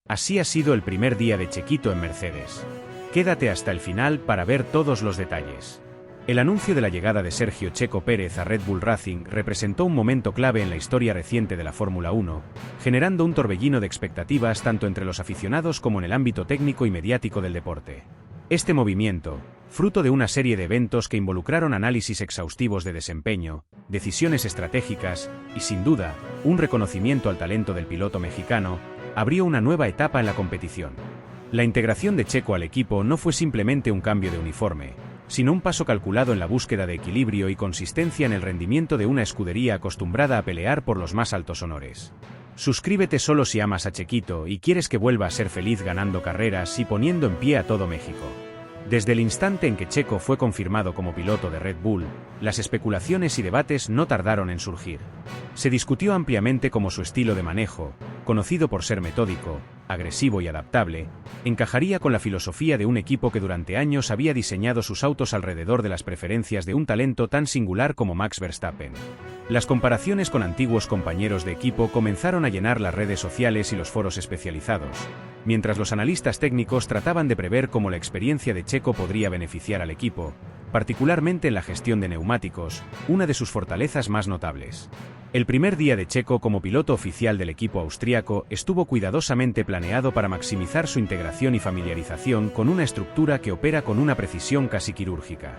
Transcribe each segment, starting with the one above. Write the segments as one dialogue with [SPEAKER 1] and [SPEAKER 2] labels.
[SPEAKER 1] Así ha sido el primer día de Chequito en Mercedes. Quédate hasta el final para ver todos los detalles. El anuncio de la llegada de Sergio Checo Pérez a Red Bull Racing representó un momento clave en la historia reciente de la Fórmula 1, generando un torbellino de expectativas tanto entre los aficionados como en el ámbito técnico y mediático del deporte. Este movimiento, fruto de una serie de eventos que involucraron análisis exhaustivos de desempeño, decisiones estratégicas y, sin duda, un reconocimiento al talento del piloto mexicano, abrió una nueva etapa en la competición. La integración de Checo al equipo no fue simplemente un cambio de uniforme, sino un paso calculado en la búsqueda de equilibrio y consistencia en el rendimiento de una escudería acostumbrada a pelear por los más altos honores. Suscríbete solo si amas a Chequito y quieres que vuelva a ser feliz ganando carreras y poniendo en pie a todo México. Desde el instante en que Checo fue confirmado como piloto de Red Bull, las especulaciones y debates no tardaron en surgir. Se discutió ampliamente cómo su estilo de manejo, conocido por ser metódico, agresivo y adaptable, encajaría con la filosofía de un equipo que durante años había diseñado sus autos alrededor de las preferencias de un talento tan singular como Max Verstappen. Las comparaciones con antiguos compañeros de equipo comenzaron a llenar las redes sociales y los foros especializados, mientras los analistas técnicos trataban de prever cómo la experiencia de Checo podría beneficiar al equipo, particularmente en la gestión de neumáticos, una de sus fortalezas más notables. El primer día de Checo como piloto oficial del equipo austriaco estuvo cuidadosamente planeado para maximizar su integración y familiarización con una estructura que opera con una precisión casi quirúrgica.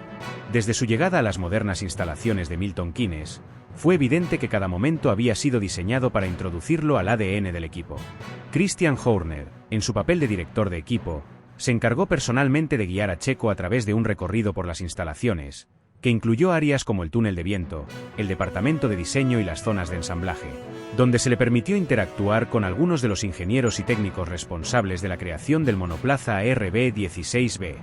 [SPEAKER 1] Desde su llegada a las modernas instalaciones de Milton Keynes, fue evidente que cada momento había sido diseñado para introducirlo al ADN del equipo. Christian Horner, en su papel de director de equipo, se encargó personalmente de guiar a Checo a través de un recorrido por las instalaciones, que incluyó áreas como el túnel de viento, el departamento de diseño y las zonas de ensamblaje, donde se le permitió interactuar con algunos de los ingenieros y técnicos responsables de la creación del monoplaza RB16B.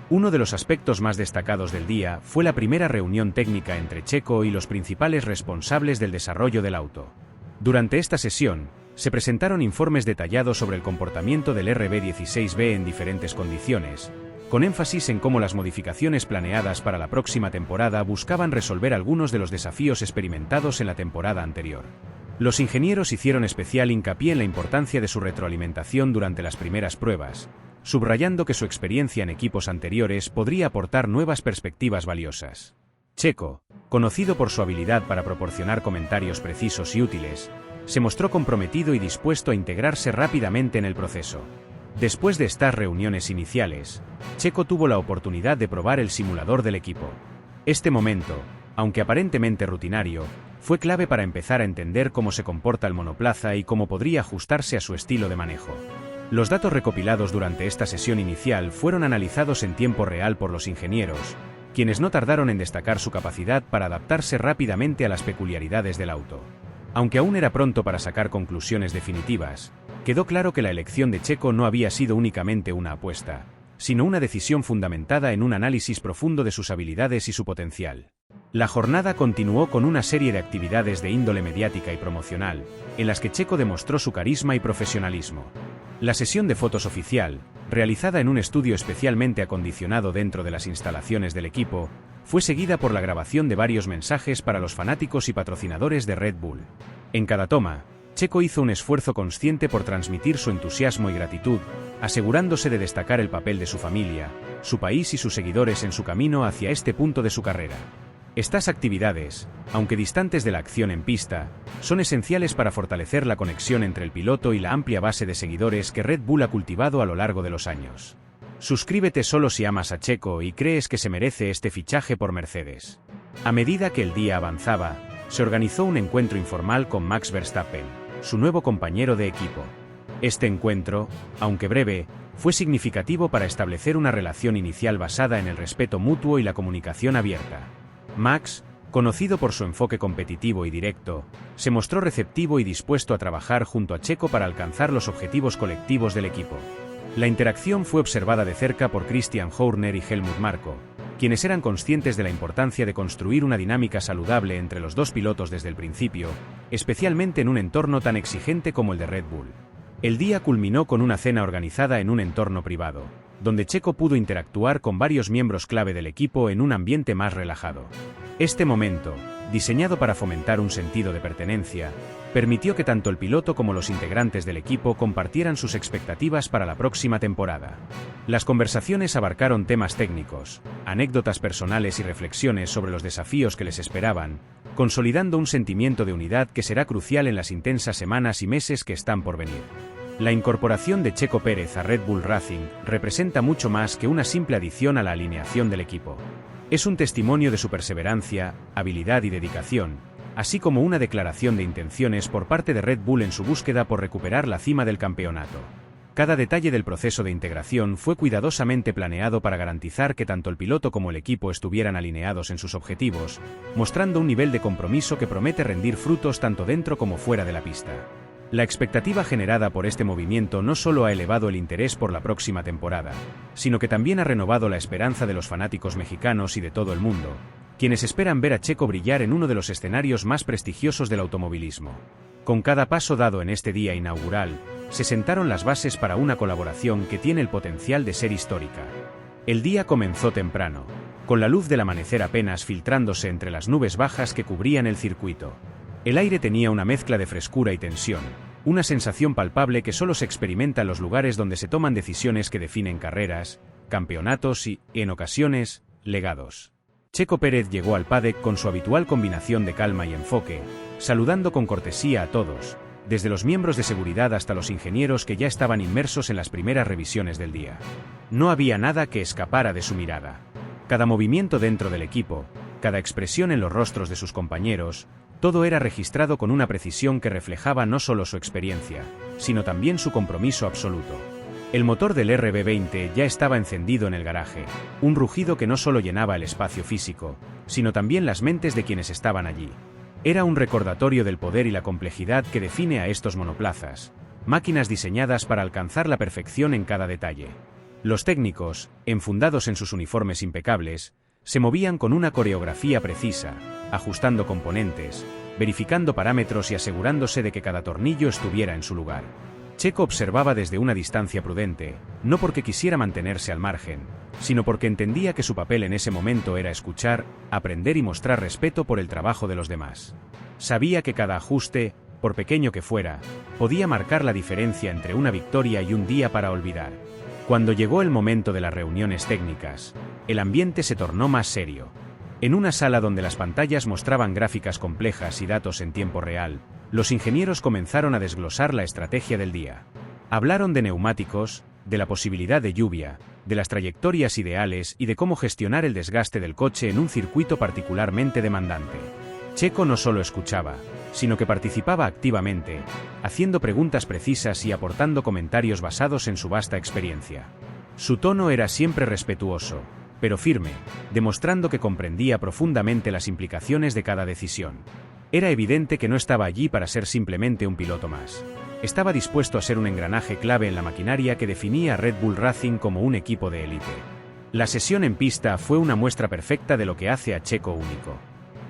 [SPEAKER 1] Uno de los aspectos más destacados del día fue la primera reunión técnica entre Checo y los principales responsables del desarrollo del auto. Durante esta sesión, se presentaron informes detallados sobre el comportamiento del RB16B en diferentes condiciones, con énfasis en cómo las modificaciones planeadas para la próxima temporada buscaban resolver algunos de los desafíos experimentados en la temporada anterior. Los ingenieros hicieron especial hincapié en la importancia de su retroalimentación durante las primeras pruebas, subrayando que su experiencia en equipos anteriores podría aportar nuevas perspectivas valiosas. Checo, conocido por su habilidad para proporcionar comentarios precisos y útiles, se mostró comprometido y dispuesto a integrarse rápidamente en el proceso. Después de estas reuniones iniciales, Checo tuvo la oportunidad de probar el simulador del equipo. Este momento, aunque aparentemente rutinario, fue clave para empezar a entender cómo se comporta el monoplaza y cómo podría ajustarse a su estilo de manejo. Los datos recopilados durante esta sesión inicial fueron analizados en tiempo real por los ingenieros, quienes no tardaron en destacar su capacidad para adaptarse rápidamente a las peculiaridades del auto. Aunque aún era pronto para sacar conclusiones definitivas, quedó claro que la elección de Checo no había sido únicamente una apuesta, sino una decisión fundamentada en un análisis profundo de sus habilidades y su potencial. La jornada continuó con una serie de actividades de índole mediática y promocional, en las que Checo demostró su carisma y profesionalismo. La sesión de fotos oficial, realizada en un estudio especialmente acondicionado dentro de las instalaciones del equipo, fue seguida por la grabación de varios mensajes para los fanáticos y patrocinadores de Red Bull. En cada toma, Checo hizo un esfuerzo consciente por transmitir su entusiasmo y gratitud, asegurándose de destacar el papel de su familia, su país y sus seguidores en su camino hacia este punto de su carrera. Estas actividades, aunque distantes de la acción en pista, son esenciales para fortalecer la conexión entre el piloto y la amplia base de seguidores que Red Bull ha cultivado a lo largo de los años. Suscríbete solo si amas a Checo y crees que se merece este fichaje por Mercedes. A medida que el día avanzaba, se organizó un encuentro informal con Max Verstappen, su nuevo compañero de equipo. Este encuentro, aunque breve, fue significativo para establecer una relación inicial basada en el respeto mutuo y la comunicación abierta. Max, conocido por su enfoque competitivo y directo, se mostró receptivo y dispuesto a trabajar junto a Checo para alcanzar los objetivos colectivos del equipo. La interacción fue observada de cerca por Christian Horner y Helmut Marko, quienes eran conscientes de la importancia de construir una dinámica saludable entre los dos pilotos desde el principio, especialmente en un entorno tan exigente como el de Red Bull. El día culminó con una cena organizada en un entorno privado, donde Checo pudo interactuar con varios miembros clave del equipo en un ambiente más relajado. Este momento, diseñado para fomentar un sentido de pertenencia, permitió que tanto el piloto como los integrantes del equipo compartieran sus expectativas para la próxima temporada. Las conversaciones abarcaron temas técnicos, anécdotas personales y reflexiones sobre los desafíos que les esperaban, consolidando un sentimiento de unidad que será crucial en las intensas semanas y meses que están por venir. La incorporación de Checo Pérez a Red Bull Racing representa mucho más que una simple adición a la alineación del equipo. Es un testimonio de su perseverancia, habilidad y dedicación, así como una declaración de intenciones por parte de Red Bull en su búsqueda por recuperar la cima del campeonato. Cada detalle del proceso de integración fue cuidadosamente planeado para garantizar que tanto el piloto como el equipo estuvieran alineados en sus objetivos, mostrando un nivel de compromiso que promete rendir frutos tanto dentro como fuera de la pista. La expectativa generada por este movimiento no solo ha elevado el interés por la próxima temporada, sino que también ha renovado la esperanza de los fanáticos mexicanos y de todo el mundo, quienes esperan ver a Checo brillar en uno de los escenarios más prestigiosos del automovilismo. Con cada paso dado en este día inaugural, se sentaron las bases para una colaboración que tiene el potencial de ser histórica. El día comenzó temprano, con la luz del amanecer apenas filtrándose entre las nubes bajas que cubrían el circuito. El aire tenía una mezcla de frescura y tensión, una sensación palpable que solo se experimenta en los lugares donde se toman decisiones que definen carreras, campeonatos y, en ocasiones, legados. Checo Pérez llegó al paddock con su habitual combinación de calma y enfoque, saludando con cortesía a todos, desde los miembros de seguridad hasta los ingenieros que ya estaban inmersos en las primeras revisiones del día. No había nada que escapara de su mirada. Cada movimiento dentro del equipo, cada expresión en los rostros de sus compañeros, todo era registrado con una precisión que reflejaba no solo su experiencia, sino también su compromiso absoluto. El motor del RB20 ya estaba encendido en el garaje, un rugido que no solo llenaba el espacio físico, sino también las mentes de quienes estaban allí. Era un recordatorio del poder y la complejidad que define a estos monoplazas, máquinas diseñadas para alcanzar la perfección en cada detalle. Los técnicos, enfundados en sus uniformes impecables, se movían con una coreografía precisa, ajustando componentes, verificando parámetros y asegurándose de que cada tornillo estuviera en su lugar. Checo observaba desde una distancia prudente, no porque quisiera mantenerse al margen, sino porque entendía que su papel en ese momento era escuchar, aprender y mostrar respeto por el trabajo de los demás. Sabía que cada ajuste, por pequeño que fuera, podía marcar la diferencia entre una victoria y un día para olvidar. Cuando llegó el momento de las reuniones técnicas, el ambiente se tornó más serio. En una sala donde las pantallas mostraban gráficas complejas y datos en tiempo real, los ingenieros comenzaron a desglosar la estrategia del día. Hablaron de neumáticos, de la posibilidad de lluvia, de las trayectorias ideales y de cómo gestionar el desgaste del coche en un circuito particularmente demandante. Checo no solo escuchaba, sino que participaba activamente, haciendo preguntas precisas y aportando comentarios basados en su vasta experiencia. Su tono era siempre respetuoso, pero firme, demostrando que comprendía profundamente las implicaciones de cada decisión. Era evidente que no estaba allí para ser simplemente un piloto más. Estaba dispuesto a ser un engranaje clave en la maquinaria que definía a Red Bull Racing como un equipo de élite. La sesión en pista fue una muestra perfecta de lo que hace a Checo único.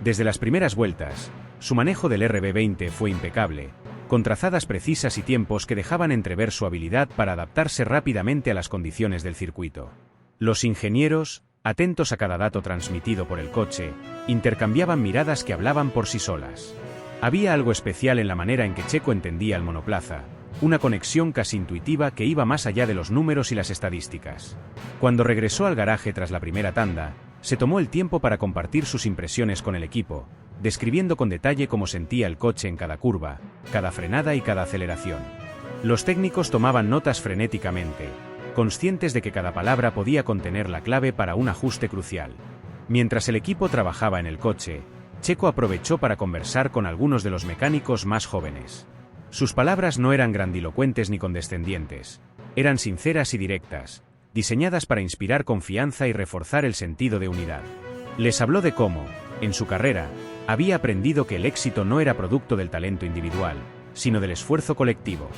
[SPEAKER 1] Desde las primeras vueltas, su manejo del RB20 fue impecable, con trazadas precisas y tiempos que dejaban entrever su habilidad para adaptarse rápidamente a las condiciones del circuito. Los ingenieros, atentos a cada dato transmitido por el coche, intercambiaban miradas que hablaban por sí solas. Había algo especial en la manera en que Checo entendía el monoplaza, una conexión casi intuitiva que iba más allá de los números y las estadísticas. Cuando regresó al garaje tras la primera tanda, se tomó el tiempo para compartir sus impresiones con el equipo, describiendo con detalle cómo sentía el coche en cada curva, cada frenada y cada aceleración. Los técnicos tomaban notas frenéticamente, conscientes de que cada palabra podía contener la clave para un ajuste crucial. Mientras el equipo trabajaba en el coche, Checo aprovechó para conversar con algunos de los mecánicos más jóvenes. Sus palabras no eran grandilocuentes ni condescendientes, eran sinceras y directas, diseñadas para inspirar confianza y reforzar el sentido de unidad. Les habló de cómo, en su carrera, había aprendido que el éxito no era producto del talento individual, sino del esfuerzo colectivo.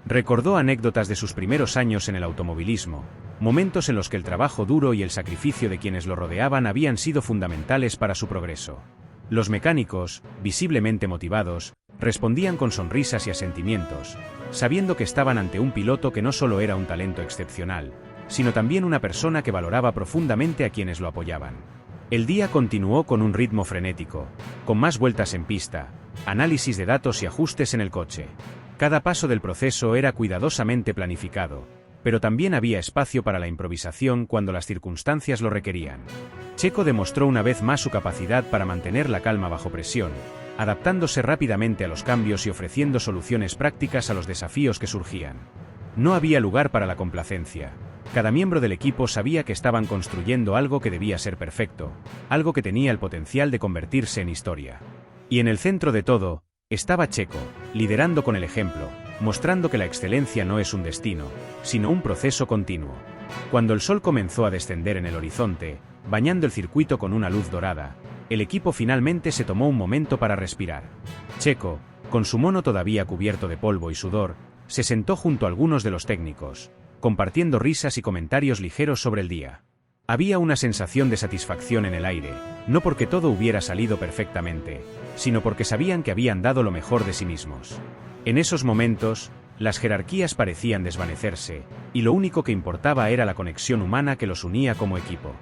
[SPEAKER 1] Recordó anécdotas de sus primeros años en el automovilismo, momentos en los que el trabajo duro y el sacrificio de quienes lo rodeaban habían sido fundamentales para su progreso. Los mecánicos, visiblemente motivados, respondían con sonrisas y asentimientos, sabiendo que estaban ante un piloto que no solo era un talento excepcional, sino también una persona que valoraba profundamente a quienes lo apoyaban. El día continuó con un ritmo frenético, con más vueltas en pista, análisis de datos y ajustes en el coche. Cada paso del proceso era cuidadosamente planificado, pero también había espacio para la improvisación cuando las circunstancias lo requerían. Checo demostró una vez más su capacidad para mantener la calma bajo presión, adaptándose rápidamente a los cambios y ofreciendo soluciones prácticas a los desafíos que surgían. No había lugar para la complacencia. Cada miembro del equipo sabía que estaban construyendo algo que debía ser perfecto, algo que tenía el potencial de convertirse en historia. Y en el centro de todo, estaba Checo, liderando con el ejemplo, mostrando que la excelencia no es un destino, sino un proceso continuo. Cuando el sol comenzó a descender en el horizonte, bañando el circuito con una luz dorada, el equipo finalmente se tomó un momento para respirar. Checo, con su mono todavía cubierto de polvo y sudor, se sentó junto a algunos de los técnicos, compartiendo risas y comentarios ligeros sobre el día. Había una sensación de satisfacción en el aire, no porque todo hubiera salido perfectamente, sino porque sabían que habían dado lo mejor de sí mismos. En esos momentos, las jerarquías parecían desvanecerse, y lo único que importaba era la conexión humana que los unía como equipo.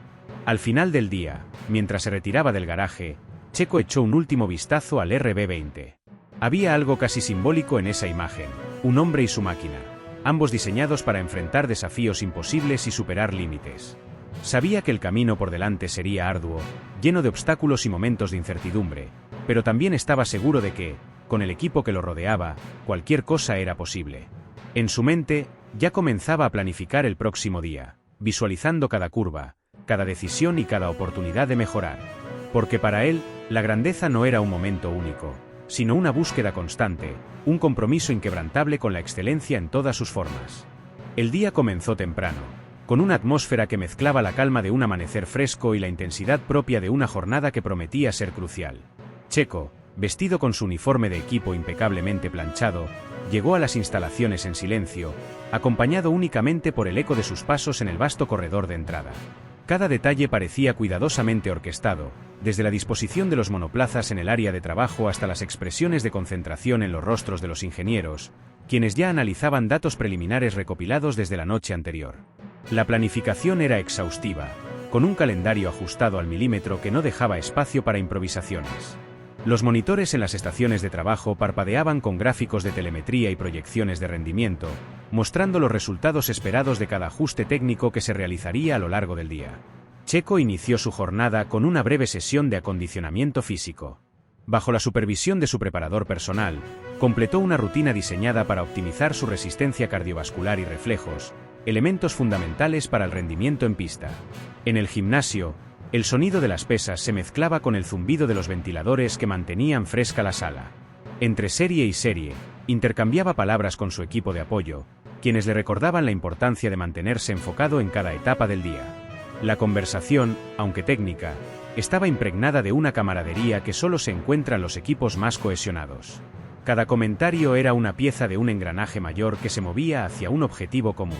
[SPEAKER 1] Al final del día, mientras se retiraba del garaje, Checo echó un último vistazo al RB20. Había algo casi simbólico en esa imagen, un hombre y su máquina, ambos diseñados para enfrentar desafíos imposibles y superar límites. Sabía que el camino por delante sería arduo, lleno de obstáculos y momentos de incertidumbre, pero también estaba seguro de que, con el equipo que lo rodeaba, cualquier cosa era posible. En su mente, ya comenzaba a planificar el próximo día, visualizando cada curva, cada decisión y cada oportunidad de mejorar. Porque para él, la grandeza no era un momento único, sino una búsqueda constante, un compromiso inquebrantable con la excelencia en todas sus formas. El día comenzó temprano, con una atmósfera que mezclaba la calma de un amanecer fresco y la intensidad propia de una jornada que prometía ser crucial. Checo, vestido con su uniforme de equipo impecablemente planchado, llegó a las instalaciones en silencio, acompañado únicamente por el eco de sus pasos en el vasto corredor de entrada. Cada detalle parecía cuidadosamente orquestado, desde la disposición de los monoplazas en el área de trabajo hasta las expresiones de concentración en los rostros de los ingenieros, quienes ya analizaban datos preliminares recopilados desde la noche anterior. La planificación era exhaustiva, con un calendario ajustado al milímetro que no dejaba espacio para improvisaciones. Los monitores en las estaciones de trabajo parpadeaban con gráficos de telemetría y proyecciones de rendimiento, mostrando los resultados esperados de cada ajuste técnico que se realizaría a lo largo del día. Checo inició su jornada con una breve sesión de acondicionamiento físico. Bajo la supervisión de su preparador personal, completó una rutina diseñada para optimizar su resistencia cardiovascular y reflejos, elementos fundamentales para el rendimiento en pista. En el gimnasio, el sonido de las pesas se mezclaba con el zumbido de los ventiladores que mantenían fresca la sala. Entre serie y serie, intercambiaba palabras con su equipo de apoyo, quienes le recordaban la importancia de mantenerse enfocado en cada etapa del día. La conversación, aunque técnica, estaba impregnada de una camaradería que solo se encuentra en los equipos más cohesionados. Cada comentario era una pieza de un engranaje mayor que se movía hacia un objetivo común.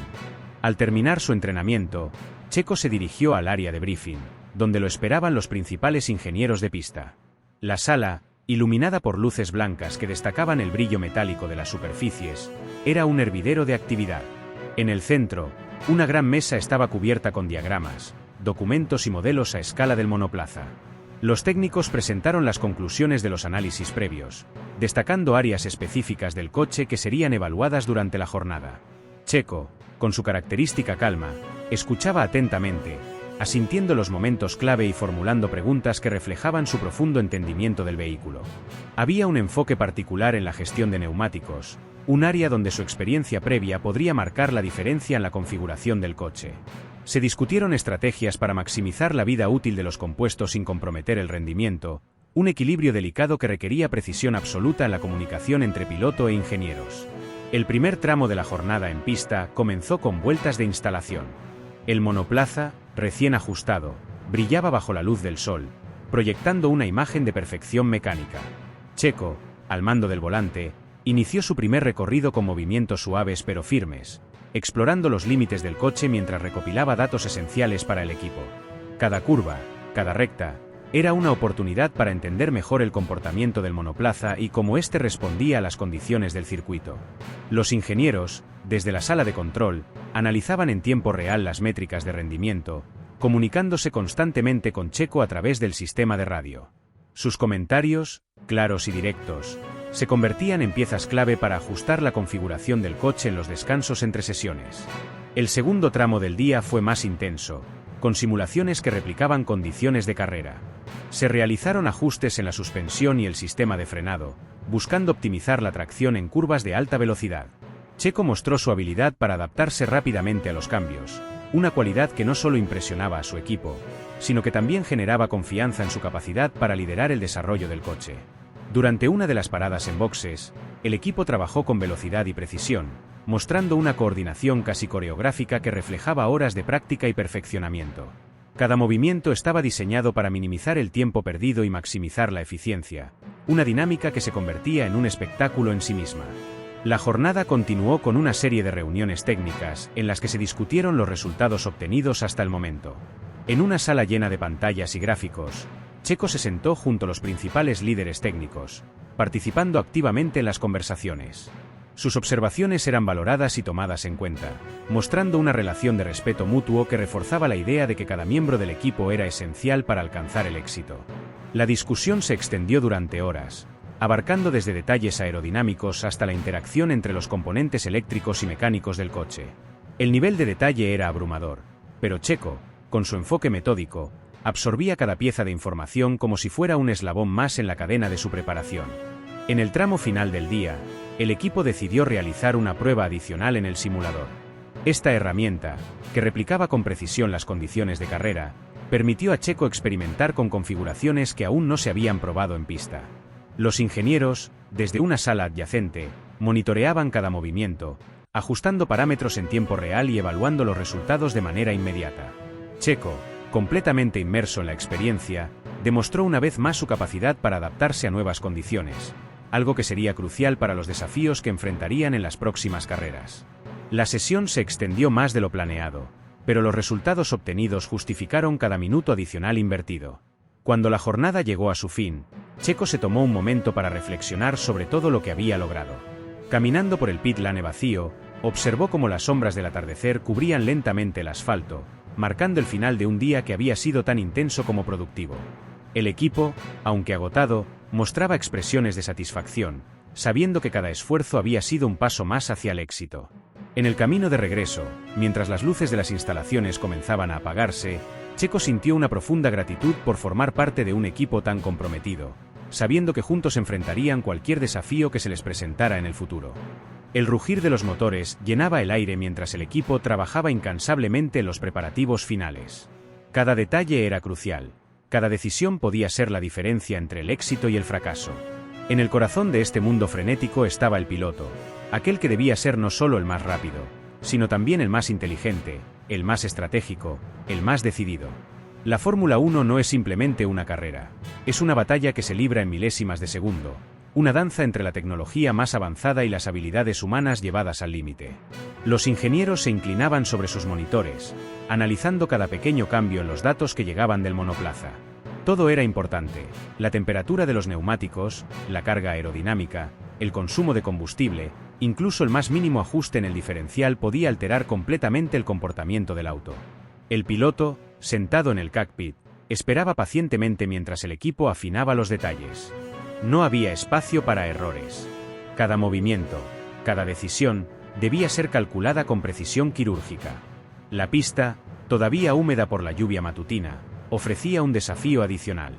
[SPEAKER 1] Al terminar su entrenamiento, Checo se dirigió al área de briefing, donde lo esperaban los principales ingenieros de pista. La sala, iluminada por luces blancas que destacaban el brillo metálico de las superficies, era un hervidero de actividad. En el centro, una gran mesa estaba cubierta con diagramas, documentos y modelos a escala del monoplaza. Los técnicos presentaron las conclusiones de los análisis previos, destacando áreas específicas del coche que serían evaluadas durante la jornada. Checo, con su característica calma, escuchaba atentamente, asintiendo los momentos clave y formulando preguntas que reflejaban su profundo entendimiento del vehículo. Había un enfoque particular en la gestión de neumáticos, un área donde su experiencia previa podría marcar la diferencia en la configuración del coche. Se discutieron estrategias para maximizar la vida útil de los compuestos sin comprometer el rendimiento, un equilibrio delicado que requería precisión absoluta en la comunicación entre piloto e ingenieros. El primer tramo de la jornada en pista comenzó con vueltas de instalación. El monoplaza, recién ajustado, brillaba bajo la luz del sol, proyectando una imagen de perfección mecánica. Checo, al mando del volante, inició su primer recorrido con movimientos suaves pero firmes, explorando los límites del coche mientras recopilaba datos esenciales para el equipo. Cada curva, cada recta, Era una oportunidad para entender mejor el comportamiento del monoplaza y cómo éste respondía a las condiciones del circuito. Los ingenieros, desde la sala de control, analizaban en tiempo real las métricas de rendimiento, comunicándose constantemente con Checo a través del sistema de radio. Sus comentarios, claros y directos, se convertían en piezas clave para ajustar la configuración del coche en los descansos entre sesiones. El segundo tramo del día fue más intenso, con simulaciones que replicaban condiciones de carrera. Se realizaron ajustes en la suspensión y el sistema de frenado, buscando optimizar la tracción en curvas de alta velocidad. Checo mostró su habilidad para adaptarse rápidamente a los cambios, una cualidad que no solo impresionaba a su equipo, sino que también generaba confianza en su capacidad para liderar el desarrollo del coche. Durante una de las paradas en boxes, el equipo trabajó con velocidad y precisión, mostrando una coordinación casi coreográfica que reflejaba horas de práctica y perfeccionamiento. Cada movimiento estaba diseñado para minimizar el tiempo perdido y maximizar la eficiencia, una dinámica que se convertía en un espectáculo en sí misma. La jornada continuó con una serie de reuniones técnicas en las que se discutieron los resultados obtenidos hasta el momento. En una sala llena de pantallas y gráficos, Checo se sentó junto a los principales líderes técnicos, participando activamente en las conversaciones. Sus observaciones eran valoradas y tomadas en cuenta, mostrando una relación de respeto mutuo que reforzaba la idea de que cada miembro del equipo era esencial para alcanzar el éxito. La discusión se extendió durante horas, abarcando desde detalles aerodinámicos hasta la interacción entre los componentes eléctricos y mecánicos del coche. El nivel de detalle era abrumador, pero Checo, con su enfoque metódico, absorbía cada pieza de información como si fuera un eslabón más en la cadena de su preparación. En el tramo final del día, el equipo decidió realizar una prueba adicional en el simulador. Esta herramienta, que replicaba con precisión las condiciones de carrera, permitió a Checo experimentar con configuraciones que aún no se habían probado en pista. Los ingenieros, desde una sala adyacente, monitoreaban cada movimiento, ajustando parámetros en tiempo real y evaluando los resultados de manera inmediata. Checo, completamente inmerso en la experiencia, demostró una vez más su capacidad para adaptarse a nuevas condiciones, algo que sería crucial para los desafíos que enfrentarían en las próximas carreras. La sesión se extendió más de lo planeado, pero los resultados obtenidos justificaron cada minuto adicional invertido. Cuando la jornada llegó a su fin, Checo se tomó un momento para reflexionar sobre todo lo que había logrado. Caminando por el pit lane vacío, observó cómo las sombras del atardecer cubrían lentamente el asfalto, marcando el final de un día que había sido tan intenso como productivo. El equipo, aunque agotado, mostraba expresiones de satisfacción, sabiendo que cada esfuerzo había sido un paso más hacia el éxito. En el camino de regreso, mientras las luces de las instalaciones comenzaban a apagarse, Checo sintió una profunda gratitud por formar parte de un equipo tan comprometido, sabiendo que juntos enfrentarían cualquier desafío que se les presentara en el futuro. El rugir de los motores llenaba el aire mientras el equipo trabajaba incansablemente en los preparativos finales. Cada detalle era crucial. Cada decisión podía ser la diferencia entre el éxito y el fracaso. En el corazón de este mundo frenético estaba el piloto, aquel que debía ser no solo el más rápido, sino también el más inteligente, el más estratégico, el más decidido. La Fórmula 1 no es simplemente una carrera, es una batalla que se libra en milésimas de segundo, una danza entre la tecnología más avanzada y las habilidades humanas llevadas al límite. Los ingenieros se inclinaban sobre sus monitores, analizando cada pequeño cambio en los datos que llegaban del monoplaza. Todo era importante: la temperatura de los neumáticos, la carga aerodinámica, el consumo de combustible, incluso el más mínimo ajuste en el diferencial podía alterar completamente el comportamiento del auto. El piloto, sentado en el cockpit, esperaba pacientemente mientras el equipo afinaba los detalles. No había espacio para errores. Cada movimiento, cada decisión, debía ser calculada con precisión quirúrgica. La pista, todavía húmeda por la lluvia matutina, ofrecía un desafío adicional.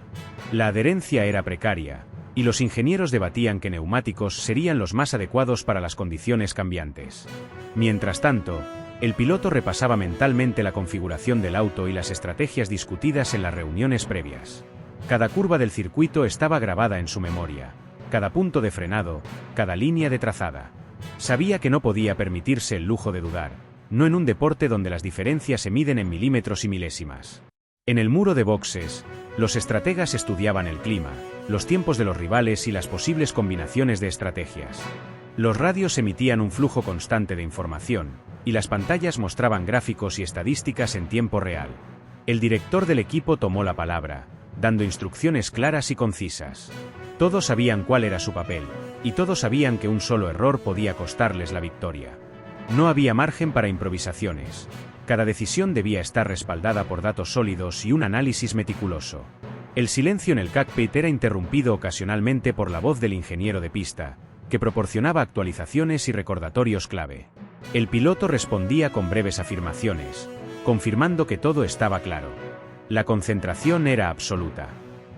[SPEAKER 1] La adherencia era precaria, y los ingenieros debatían qué neumáticos serían los más adecuados para las condiciones cambiantes. Mientras tanto, el piloto repasaba mentalmente la configuración del auto y las estrategias discutidas en las reuniones previas. Cada curva del circuito estaba grabada en su memoria, cada punto de frenado, cada línea de trazada. Sabía que no podía permitirse el lujo de dudar, no en un deporte donde las diferencias se miden en milímetros y milésimas. En el muro de boxes, los estrategas estudiaban el clima, los tiempos de los rivales y las posibles combinaciones de estrategias. Los radios emitían un flujo constante de información, y las pantallas mostraban gráficos y estadísticas en tiempo real. El director del equipo tomó la palabra, dando instrucciones claras y concisas. Todos sabían cuál era su papel, y todos sabían que un solo error podía costarles la victoria. No había margen para improvisaciones. Cada decisión debía estar respaldada por datos sólidos y un análisis meticuloso. El silencio en el cockpit era interrumpido ocasionalmente por la voz del ingeniero de pista, que proporcionaba actualizaciones y recordatorios clave. El piloto respondía con breves afirmaciones, confirmando que todo estaba claro. La concentración era absoluta.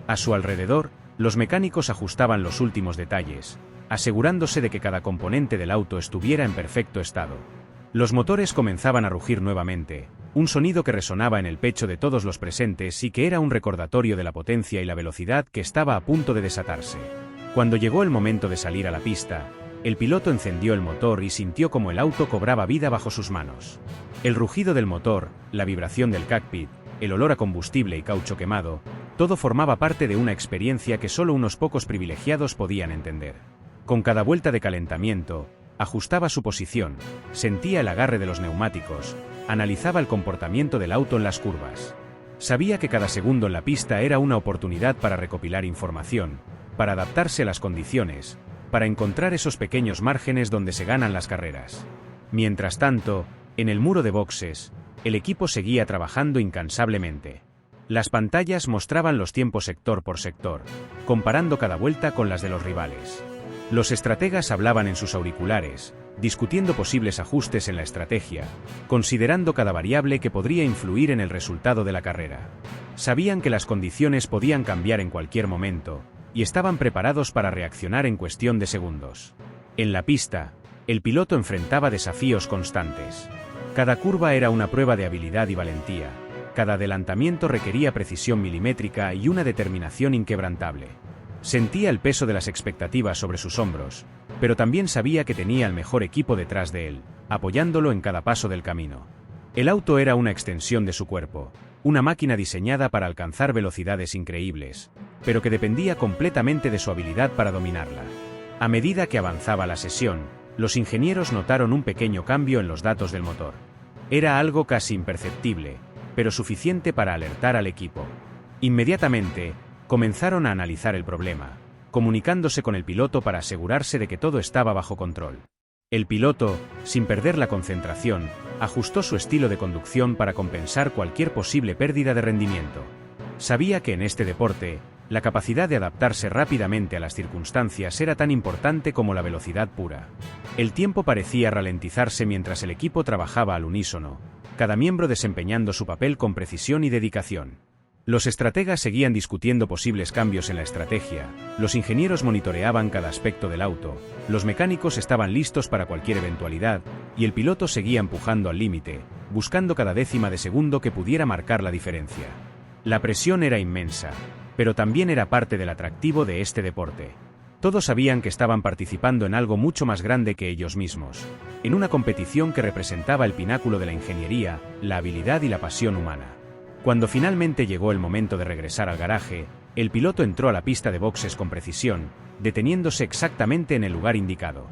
[SPEAKER 1] A su alrededor, los mecánicos ajustaban los últimos detalles, asegurándose de que cada componente del auto estuviera en perfecto estado. Los motores comenzaban a rugir nuevamente, un sonido que resonaba en el pecho de todos los presentes y que era un recordatorio de la potencia y la velocidad que estaba a punto de desatarse. Cuando llegó el momento de salir a la pista, el piloto encendió el motor y sintió como el auto cobraba vida bajo sus manos. El rugido del motor, la vibración del cockpit, el olor a combustible y caucho quemado, todo formaba parte de una experiencia que solo unos pocos privilegiados podían entender. Con cada vuelta de calentamiento, ajustaba su posición, sentía el agarre de los neumáticos, analizaba el comportamiento del auto en las curvas. Sabía que cada segundo en la pista era una oportunidad para recopilar información, para adaptarse a las condiciones, para encontrar esos pequeños márgenes donde se ganan las carreras. Mientras tanto, en el muro de boxes, el equipo seguía trabajando incansablemente. Las pantallas mostraban los tiempos sector por sector, comparando cada vuelta con las de los rivales. Los estrategas hablaban en sus auriculares, discutiendo posibles ajustes en la estrategia, considerando cada variable que podría influir en el resultado de la carrera. Sabían que las condiciones podían cambiar en cualquier momento, y estaban preparados para reaccionar en cuestión de segundos. En la pista, el piloto enfrentaba desafíos constantes. Cada curva era una prueba de habilidad y valentía, cada adelantamiento requería precisión milimétrica y una determinación inquebrantable. Sentía el peso de las expectativas sobre sus hombros, pero también sabía que tenía el mejor equipo detrás de él, apoyándolo en cada paso del camino. El auto era una extensión de su cuerpo, una máquina diseñada para alcanzar velocidades increíbles, pero que dependía completamente de su habilidad para dominarla. A medida que avanzaba la sesión, los ingenieros notaron un pequeño cambio en los datos del motor. Era algo casi imperceptible, pero suficiente para alertar al equipo. Inmediatamente, comenzaron a analizar el problema, comunicándose con el piloto para asegurarse de que todo estaba bajo control. El piloto, sin perder la concentración, ajustó su estilo de conducción para compensar cualquier posible pérdida de rendimiento. Sabía que en este deporte, la capacidad de adaptarse rápidamente a las circunstancias era tan importante como la velocidad pura. El tiempo parecía ralentizarse mientras el equipo trabajaba al unísono, cada miembro desempeñando su papel con precisión y dedicación. Los estrategas seguían discutiendo posibles cambios en la estrategia, los ingenieros monitoreaban cada aspecto del auto, los mecánicos estaban listos para cualquier eventualidad, y el piloto seguía empujando al límite, buscando cada décima de segundo que pudiera marcar la diferencia. La presión era inmensa, pero también era parte del atractivo de este deporte. Todos sabían que estaban participando en algo mucho más grande que ellos mismos, en una competición que representaba el pináculo de la ingeniería, la habilidad y la pasión humana. Cuando finalmente llegó el momento de regresar al garaje, el piloto entró a la pista de boxes con precisión, deteniéndose exactamente en el lugar indicado.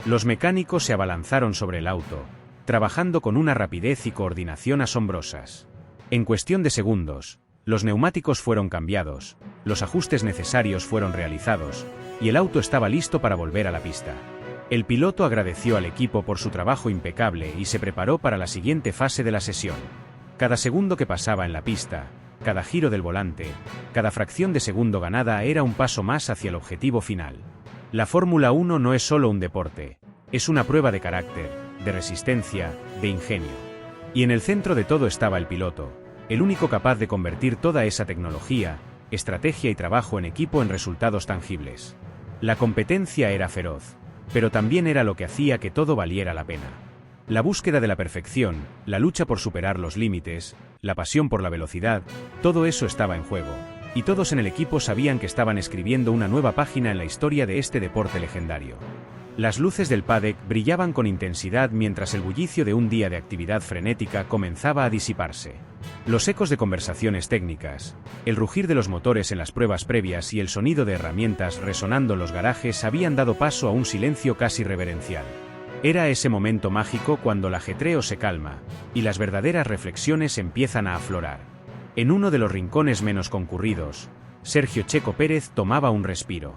[SPEAKER 1] Los mecánicos se abalanzaron sobre el auto, trabajando con una rapidez y coordinación asombrosas. En cuestión de segundos, los neumáticos fueron cambiados, los ajustes necesarios fueron realizados, y el auto estaba listo para volver a la pista. El piloto agradeció al equipo por su trabajo impecable y se preparó para la siguiente fase de la sesión. Cada segundo que pasaba en la pista, cada giro del volante, cada fracción de segundo ganada era un paso más hacia el objetivo final. La Fórmula 1 no es solo un deporte, es una prueba de carácter, de resistencia, de ingenio. Y en el centro de todo estaba el piloto, el único capaz de convertir toda esa tecnología, estrategia y trabajo en equipo en resultados tangibles. La competencia era feroz, pero también era lo que hacía que todo valiera la pena. La búsqueda de la perfección, la lucha por superar los límites, la pasión por la velocidad, todo eso estaba en juego, y todos en el equipo sabían que estaban escribiendo una nueva página en la historia de este deporte legendario. Las luces del paddock brillaban con intensidad mientras el bullicio de un día de actividad frenética comenzaba a disiparse. Los ecos de conversaciones técnicas, el rugir de los motores en las pruebas previas y el sonido de herramientas resonando en los garajes habían dado paso a un silencio casi reverencial. Era ese momento mágico cuando el ajetreo se calma, y las verdaderas reflexiones empiezan a aflorar. En uno de los rincones menos concurridos, Sergio Checo Pérez tomaba un respiro.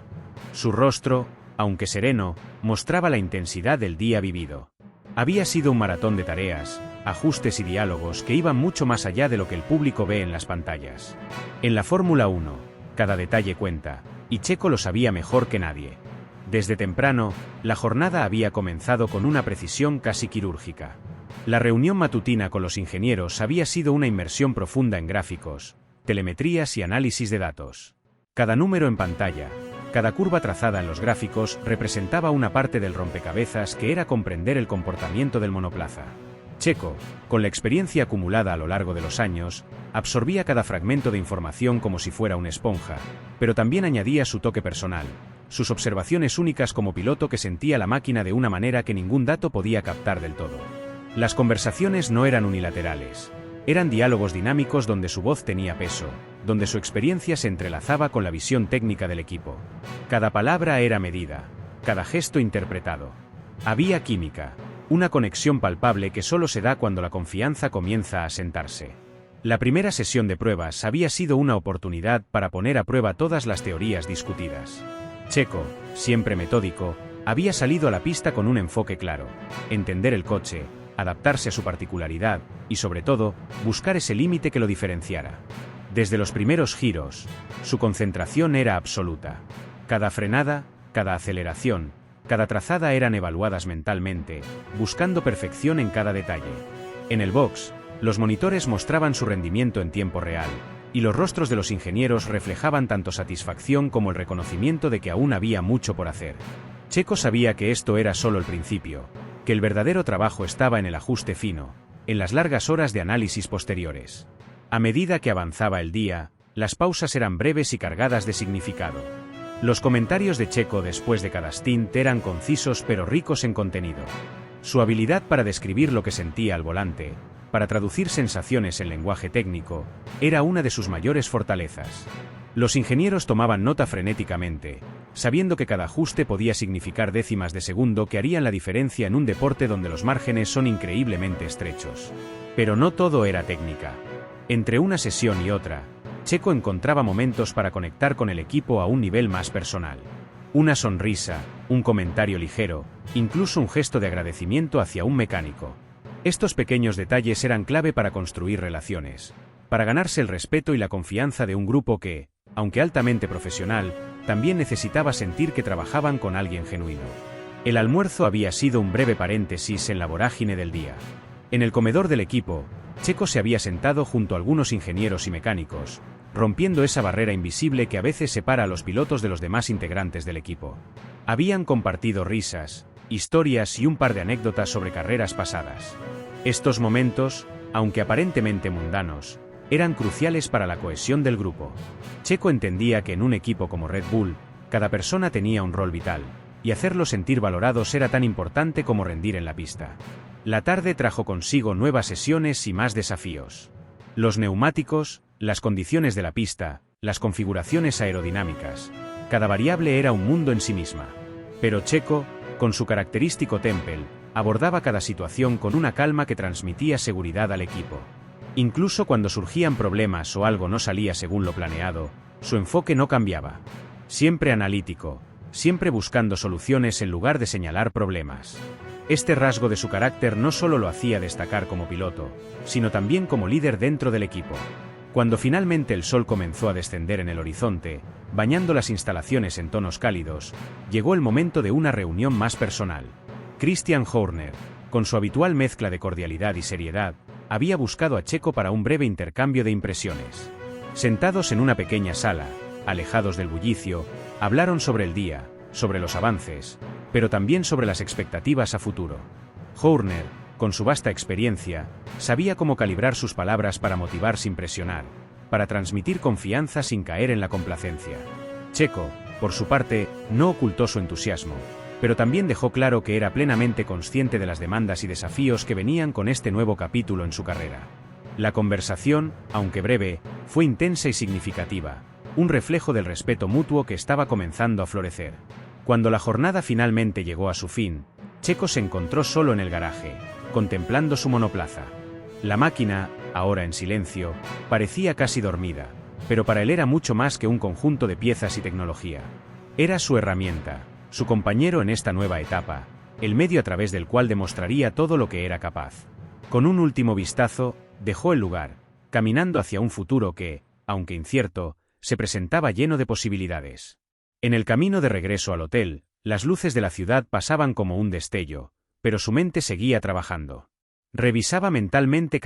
[SPEAKER 1] Su rostro, aunque sereno, mostraba la intensidad del día vivido. Había sido un maratón de tareas, ajustes y diálogos que iban mucho más allá de lo que el público ve en las pantallas. En la Fórmula 1, cada detalle cuenta, y Checo lo sabía mejor que nadie. Desde temprano, la jornada había comenzado con una precisión casi quirúrgica. La reunión matutina con los ingenieros había sido una inmersión profunda en gráficos, telemetrías y análisis de datos. Cada número en pantalla, cada curva trazada en los gráficos representaba una parte del rompecabezas que era comprender el comportamiento del monoplaza. Checo, con la experiencia acumulada a lo largo de los años, absorbía cada fragmento de información como si fuera una esponja, pero también añadía su toque personal, sus observaciones únicas como piloto que sentía la máquina de una manera que ningún dato podía captar del todo. Las conversaciones no eran unilaterales. Eran diálogos dinámicos donde su voz tenía peso, donde su experiencia se entrelazaba con la visión técnica del equipo. Cada palabra era medida, cada gesto interpretado. Había química, una conexión palpable que solo se da cuando la confianza comienza a asentarse. La primera sesión de pruebas había sido una oportunidad para poner a prueba todas las teorías discutidas. Checo, siempre metódico, había salido a la pista con un enfoque claro: entender el coche, adaptarse a su particularidad y, sobre todo, buscar ese límite que lo diferenciara. Desde los primeros giros, su concentración era absoluta. Cada frenada, cada aceleración, cada trazada eran evaluadas mentalmente, buscando perfección en cada detalle. En el box, los monitores mostraban su rendimiento en tiempo real, y los rostros de los ingenieros reflejaban tanto satisfacción como el reconocimiento de que aún había mucho por hacer. Checo sabía que esto era solo el principio, que el verdadero trabajo estaba en el ajuste fino, en las largas horas de análisis posteriores. A medida que avanzaba el día, las pausas eran breves y cargadas de significado. Los comentarios de Checo después de cada stint eran concisos pero ricos en contenido. Su habilidad para describir lo que sentía al volante, para traducir sensaciones en lenguaje técnico, era una de sus mayores fortalezas. Los ingenieros tomaban nota frenéticamente, sabiendo que cada ajuste podía significar décimas de segundo que harían la diferencia en un deporte donde los márgenes son increíblemente estrechos. Pero no todo era técnica. Entre una sesión y otra, Checo encontraba momentos para conectar con el equipo a un nivel más personal. Una sonrisa, un comentario ligero, incluso un gesto de agradecimiento hacia un mecánico. Estos pequeños detalles eran clave para construir relaciones, para ganarse el respeto y la confianza de un grupo que, aunque altamente profesional, también necesitaba sentir que trabajaban con alguien genuino. El almuerzo había sido un breve paréntesis en la vorágine del día. En el comedor del equipo, Checo se había sentado junto a algunos ingenieros y mecánicos, rompiendo esa barrera invisible que a veces separa a los pilotos de los demás integrantes del equipo. Habían compartido risas, historias y un par de anécdotas sobre carreras pasadas. Estos momentos, aunque aparentemente mundanos, eran cruciales para la cohesión del grupo. Checo entendía que en un equipo como Red Bull, cada persona tenía un rol vital, y hacerlos sentir valorados era tan importante como rendir en la pista. La tarde trajo consigo nuevas sesiones y más desafíos. Los neumáticos, las condiciones de la pista, las configuraciones aerodinámicas, cada variable era un mundo en sí misma. Pero Checo, con su característico temple, abordaba cada situación con una calma que transmitía seguridad al equipo. Incluso cuando surgían problemas o algo no salía según lo planeado, su enfoque no cambiaba. Siempre analítico, siempre buscando soluciones en lugar de señalar problemas. Este rasgo de su carácter no solo lo hacía destacar como piloto, sino también como líder dentro del equipo. Cuando finalmente el sol comenzó a descender en el horizonte, bañando las instalaciones en tonos cálidos, llegó el momento de una reunión más personal. Christian Horner, con su habitual mezcla de cordialidad y seriedad, había buscado a Checo para un breve intercambio de impresiones. Sentados en una pequeña sala, alejados del bullicio, hablaron sobre el día, sobre los avances, pero también sobre las expectativas a futuro. Horner, con su vasta experiencia, sabía cómo calibrar sus palabras para motivar sin presionar, para transmitir confianza sin caer en la complacencia. Checo, por su parte, no ocultó su entusiasmo, pero también dejó claro que era plenamente consciente de las demandas y desafíos que venían con este nuevo capítulo en su carrera. La conversación, aunque breve, fue intensa y significativa, un reflejo del respeto mutuo que estaba comenzando a florecer. Cuando la jornada finalmente llegó a su fin, Checo se encontró solo en el garaje, contemplando su monoplaza. La máquina, ahora en silencio, parecía casi dormida, pero para él era mucho más que un conjunto de piezas y tecnología. Era su herramienta, su compañero en esta nueva etapa, el medio a través del cual demostraría todo lo que era capaz. Con un último vistazo, dejó el lugar, caminando hacia un futuro que, aunque incierto, se presentaba lleno de posibilidades. En el camino de regreso al hotel, las luces de la ciudad pasaban como un destello, pero su mente seguía trabajando. Revisaba mentalmente cada